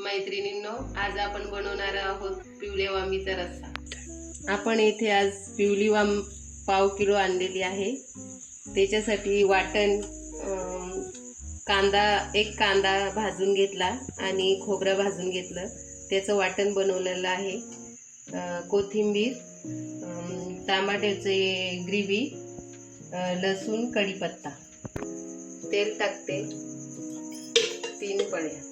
मैत्रिणींनो, आज आपण बनवणार आहोत पिवळे वांबीचा रस्सा। आपण इथे आज पिवळी वांब पाव किलो आणलेली आहे। त्याच्यासाठी वाटण एक कांदा भाजून घेतला आणि खोबरं भाजून घेतलं, त्याचं वाटण बनवलेलं आहे। कोथिंबीर, टमाट्याचे ग्रेव्ही, लसूण, कढीपत्ता। तेल टाकते 3 पळ्या।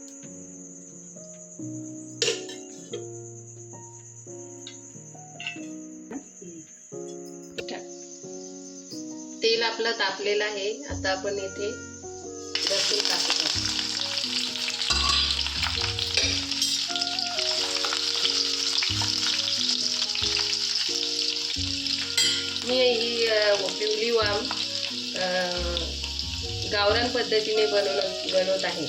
तेल आपलं तापलेलं आहे। आता आपण इथे लसूण टाकतो। मी ही पिवळी वांब गावरान पद्धतीने बनवत आहे।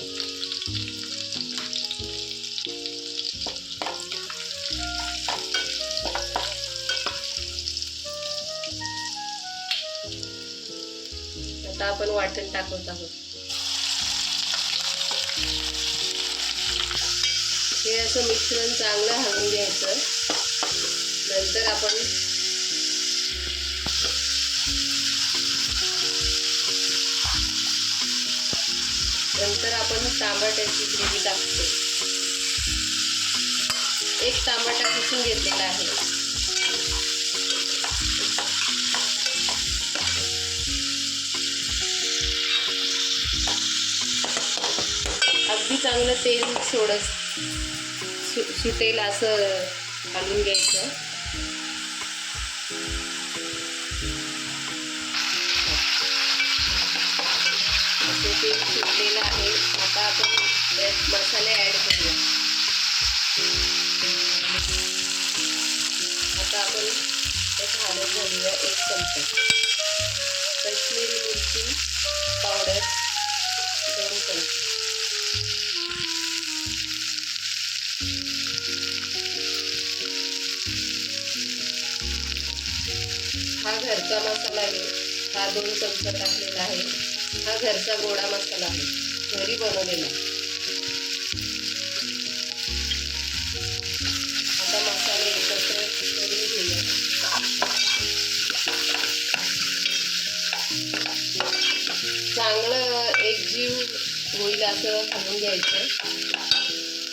आता आपण वाटण टाकत आहोत। हे असं मिश्रण चांगलं हलवून घ्यायचं। नंतर आपण टमाट्याची ग्रेव्ही टाकतो। 1 टमाटा किसून घेतलेला आहे। अगदी चांगलं तेल सुटेल असं हलवून घ्यायचं। तेल सुटलेलं आहे। आता आपण त्यात मसाले ॲड करूया। आता आपण त्यात हळद घालूया 1 चमचा, काश्मीरी मिरची पावडर 2 चमचे, हा घरचा मसाला आहे। हा 2 चमचे टाकलेला आहे। हा घरचा गोडा मसाला आहे, घरी बनवलेला। आता मसाले एकत्र करून घेऊया। चांगलं एकजीव होईल असं हलवून घ्यायचं।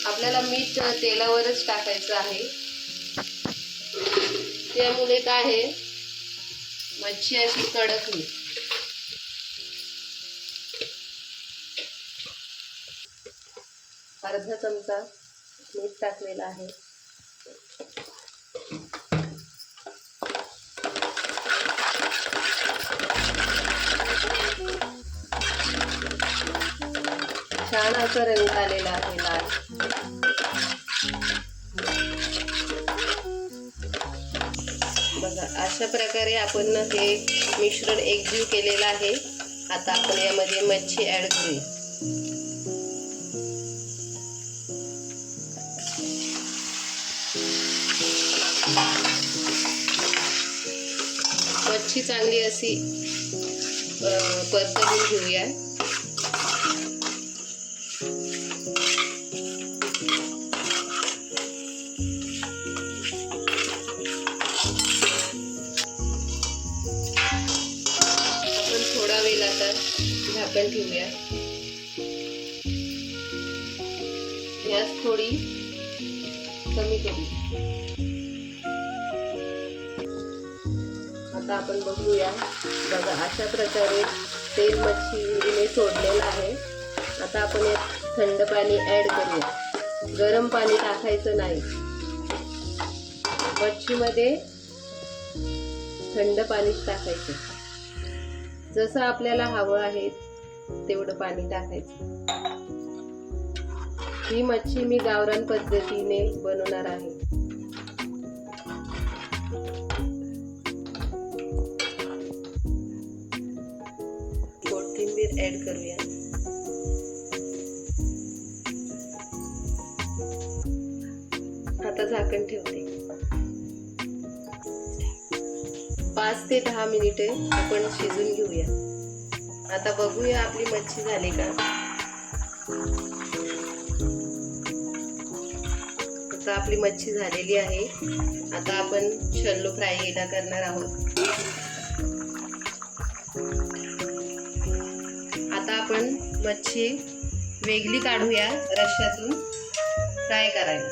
आपल्याला मीठ तेलावरच टाकायचं आहे, त्यामुळे काय आहे मच्छी अशी कडक होईल। अर्धा चमचा मीठ टाकलेला आहे। छान असा रंग आलेला आहे लाल। बघा, अशा प्रकारे आपण हे मिश्रण एकजीव केलेलं आहे। आता आपण यामध्ये मच्छी ॲड करूया। मच्छी चांगली अशी परतवून घेऊया। आपण थोडा वेळ आता झाकण ठेवूया। गॅस थोडी कमी करू। आता आपण बघूया। बघा, अशा प्रकारे तेल मच्छीने सोडलेलं आहे। आता आपण यात थंड पाणी ॲड करूया। गरम पाणी टाकायचं नाही। मच्छीमध्ये थंड पाणीच टाकायचं। जसं आपल्याला हवं आहे तेवढं पाणी टाकायचं। ही मच्छी मी गावरान पद्धतीने बनवणार आहे। कोथिंबीर ॲड करूया। आता झाकण ठेवते। 5 ते 10 मिनिटे आपण शिजून घेऊया। आता बघूया आपली मच्छी झाली का। बघा आपली मच्छी झालेली आहे. आता आपण शॅलो फ्राय याला करणार आहोत. आता आपण मच्छी वेगळी काढूया रश्श्यातून फ्राय करायला.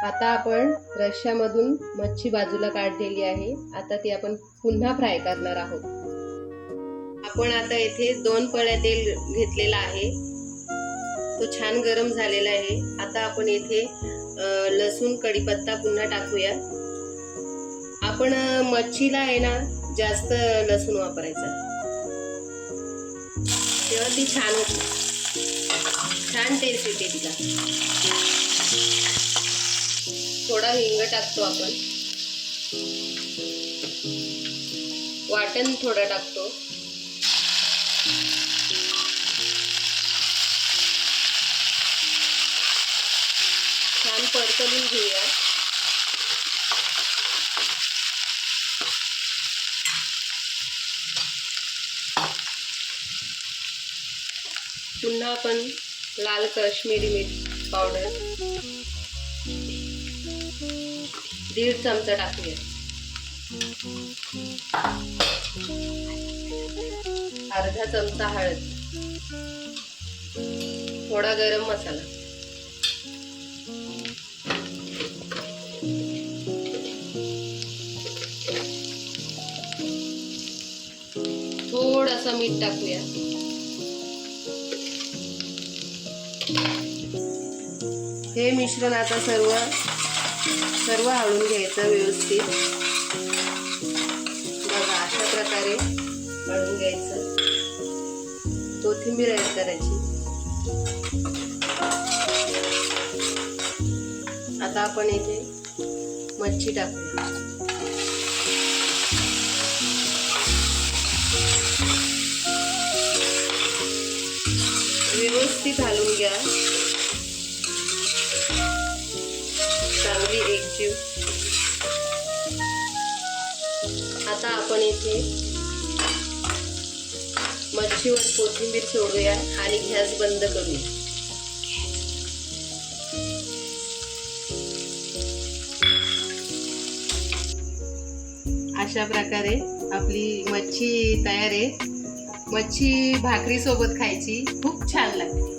आता आपण रश्श्यामधून मच्छी बाजूला काढलेली आहे. आता ती आपण पुन्हा फ्राय करणार आहोत. आपण आता येथे 2 पळ्या तेल घेतलेला आहे. तो छान गरम झालेला आहे. आता आपण येथे लसूण कढीपत्ता पुन्हा टाकूया. आपण मच्छीला आहे ना जास्त लसूण वापरायचा, तेव्हा ती छान होती, छान टेस्ट येते तिला. थोडा हिंग टाकतो आपण, वाटण थोडं टाकतो. छान परतवून घेऊया. पुन्हा आपण लाल काश्मीरी मिर्च पावडर 1.5 चमचा टाकूया. अर्धा चमचा हळद, थोडा गरम मसाला, थोडासा मीठ टाकूया. हे मिश्रण आता सर्व हळून घ्यायचं व्यवस्थित. बघा अशा प्रकारे हळून घ्यायचं. कोथिंबीर ऍड करायची. आता आपण इथे मच्छी टाकूया. व्यवस्थित हलवून घ्या. चांगली एकजीव. आता आपण इथे मच्छीवर कोथिंबीर सोडूया आणि गॅस बंद करूया. अशा प्रकारे आपली मच्छी तयार आहे. मच्छी भाकरी सोबत खायची खूप छान लागते.